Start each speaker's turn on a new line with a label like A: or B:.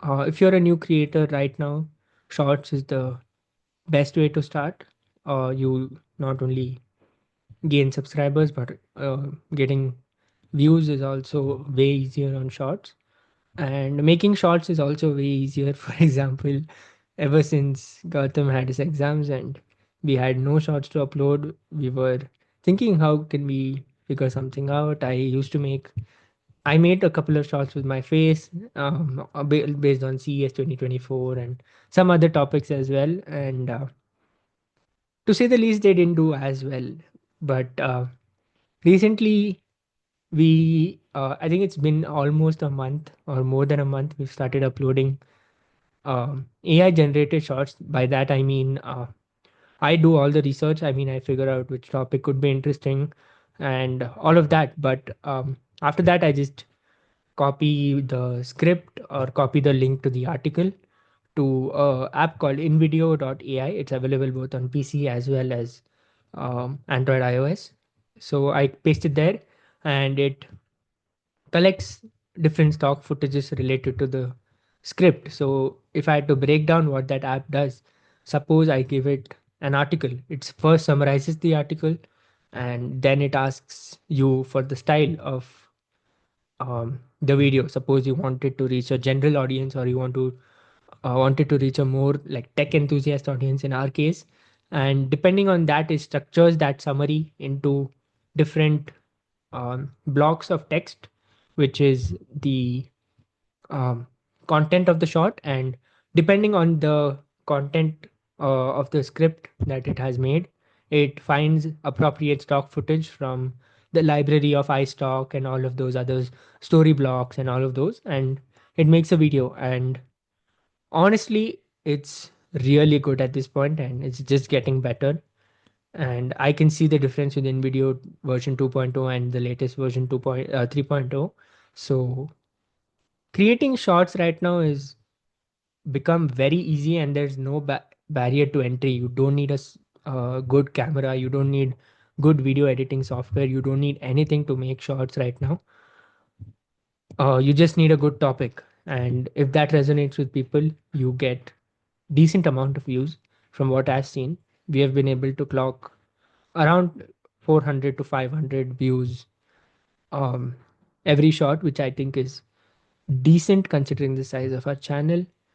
A: If you're a new creator right now, Shorts is the best way to start. You not only gain subscribers, but getting views is also way easier on Shorts. And making Shorts is also way easier. For example, ever since Gautam had his exams and we had no Shorts to upload, we were thinking how can we figure something out. I made a couple of shots with my face, based on CES 2024 and some other topics as well. And to say the least, they didn't do as well. But recently, I think it's been almost a month or more than a month, we've started uploading AI generated shots. By that, I mean, I do all the research. I mean, I figure out which topic could be interesting and all of that. But after that, I just copy the script or copy the link to the article to a app called invideo.ai. It's available both on PC as well as Android, iOS. So I paste it there, and it collects different stock footages related to the script. So if I had to break down what that app does, suppose I give it an article, it first summarizes the article, and then it asks you for the style of the video. Suppose you wanted to reach a general audience, or you wanted to reach a more like tech enthusiast audience in our case, and depending on that, it structures that summary into different blocks of text, which is the um, content of the shot. And depending on the content of the script that it has made, it finds appropriate stock footage from the library of iStock and all of those others, story blocks and all of those, and it makes a video. And honestly, it's really good at this point, and it's just getting better. And I can see the difference within video version 2.0 and the latest version 3.0. So creating shorts right now is become very easy, and there's no barrier to entry. You don't need a good camera, you don't need good video editing software, you don't need anything to make shorts right now. You just need a good topic, and if that resonates with people, you get decent amount of views. From what I've seen, we have been able to clock around 400 to 500 views um, every shot, which I think is decent considering the size of our channel.